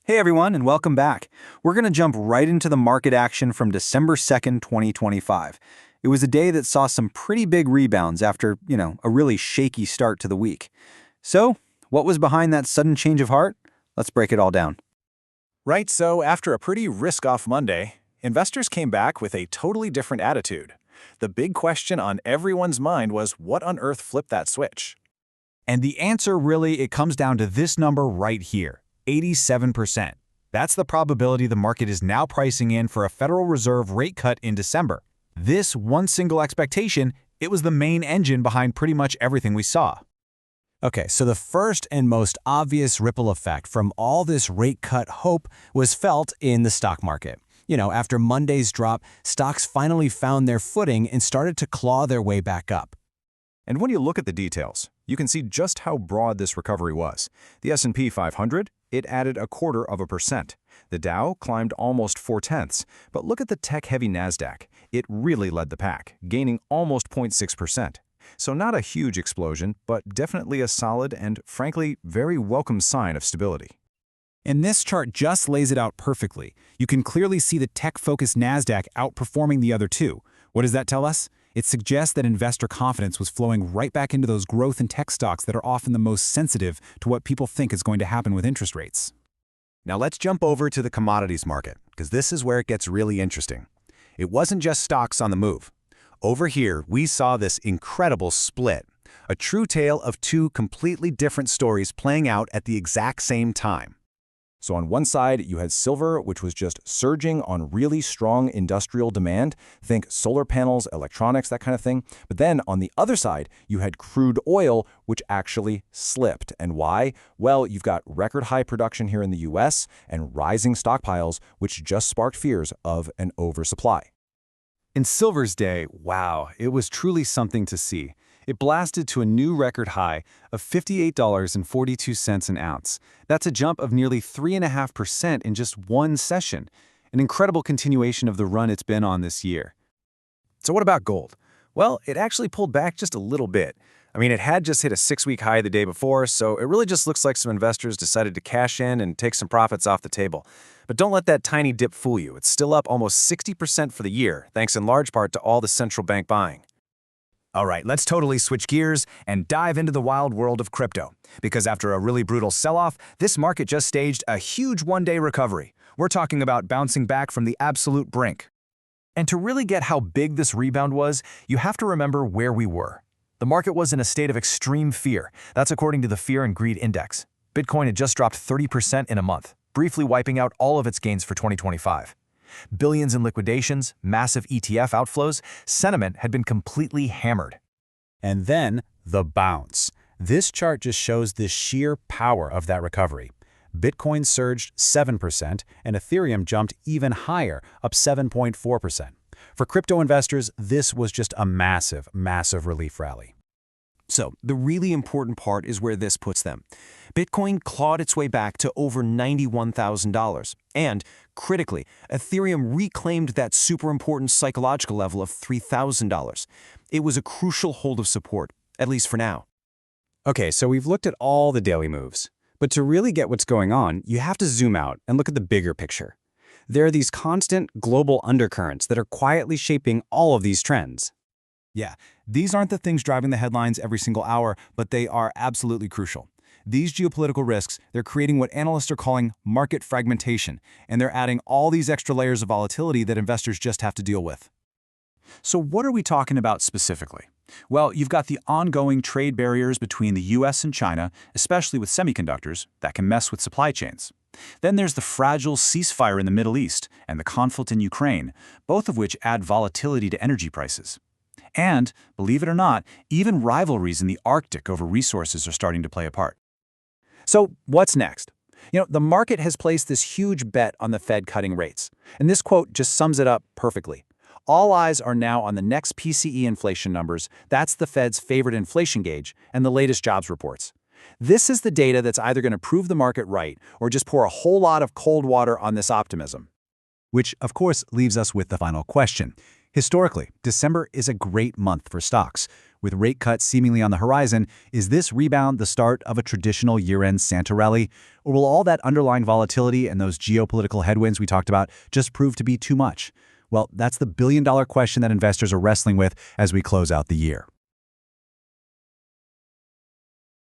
Hey everyone, and welcome back. We're going to jump right into the market action from December 2nd, 2025. It was a day that saw some pretty big rebounds after, a really shaky start to the week. So, what was behind that sudden change of heart? Let's break it all down. Right, so after a pretty risk-off Monday, investors came back with a totally different attitude. The big question on everyone's mind was what on earth flipped that switch? And the answer really, it comes down to this number right here, 87%. That's the probability the market is now pricing in for a Federal Reserve rate cut in December. This one single expectation, it was the main engine behind pretty much everything we saw. Okay, so the first and most obvious ripple effect from all this rate cut hope was felt in the stock market. After Monday's drop, stocks finally found their footing and started to claw their way back up. And when you look at the details, you can see just how broad this recovery was. The S&P 500, it added 0.25%. The Dow climbed almost 0.4, but look at the tech-heavy Nasdaq. It really led the pack, gaining almost 0.6%. So not a huge explosion, but definitely a solid and, frankly, very welcome sign of stability. And this chart just lays it out perfectly. You can clearly see the tech-focused Nasdaq outperforming the other two. What does that tell us? It suggests that investor confidence was flowing right back into those growth and tech stocks that are often the most sensitive to what people think is going to happen with interest rates. Now let's jump over to the commodities market, because this is where it gets really interesting. It wasn't just stocks on the move. Over here, we saw this incredible split, a true tale of two completely different stories playing out at the exact same time. So on one side, you had silver, which was just surging on really strong industrial demand. Think solar panels, electronics, that kind of thing. But then on the other side, you had crude oil, which actually slipped. And why? Well, you've got record high production here in the US and rising stockpiles, which just sparked fears of an oversupply. In silver's day, wow, it was truly something to see. It blasted to a new record high of $58.42 an ounce. That's a jump of nearly 3.5% in just one session, an incredible continuation of the run it's been on this year. So what about gold? Well, it actually pulled back just a little bit. It had just hit a 6-week high the day before, so it really just looks like some investors decided to cash in and take some profits off the table. But don't let that tiny dip fool you. It's still up almost 60% for the year, thanks in large part to all the central bank buying. All right, let's totally switch gears and dive into the wild world of crypto. Because after a really brutal sell-off, this market just staged a huge one-day recovery. We're talking about bouncing back from the absolute brink. And to really get how big this rebound was, you have to remember where we were. The market was in a state of extreme fear. That's according to the Fear and Greed Index. Bitcoin had just dropped 30% in a month, briefly wiping out all of its gains for 2025. Billions in liquidations, massive ETF outflows, sentiment had been completely hammered. And then, the bounce. This chart just shows the sheer power of that recovery. Bitcoin surged 7%, and Ethereum jumped even higher, up 7.4%. For crypto investors, this was just a massive, massive relief rally. So, the really important part is where this puts them. Bitcoin clawed its way back to over $91,000. And, critically, Ethereum reclaimed that super important psychological level of $3,000. It was a crucial hold of support, at least for now. Okay, so we've looked at all the daily moves. But to really get what's going on, you have to zoom out and look at the bigger picture. There are these constant global undercurrents that are quietly shaping all of these trends. Yeah, these aren't the things driving the headlines every single hour, but they are absolutely crucial. These geopolitical risks, they're creating what analysts are calling market fragmentation, and they're adding all these extra layers of volatility that investors just have to deal with. So what are we talking about specifically? Well, you've got the ongoing trade barriers between the US and China, especially with semiconductors, that can mess with supply chains. Then there's the fragile ceasefire in the Middle East and the conflict in Ukraine, both of which add volatility to energy prices. And, believe it or not, even rivalries in the Arctic over resources are starting to play a part. So, what's next? The market has placed this huge bet on the Fed cutting rates. And this quote just sums it up perfectly. All eyes are now on the next PCE inflation numbers. That's the Fed's favorite inflation gauge, and the latest jobs reports. This is the data that's either going to prove the market right or just pour a whole lot of cold water on this optimism. Which, of course, leaves us with the final question. Historically, December is a great month for stocks. With rate cuts seemingly on the horizon, is this rebound the start of a traditional year-end Santa rally? Or will all that underlying volatility and those geopolitical headwinds we talked about just prove to be too much? Well, that's the billion-dollar question that investors are wrestling with as we close out the year.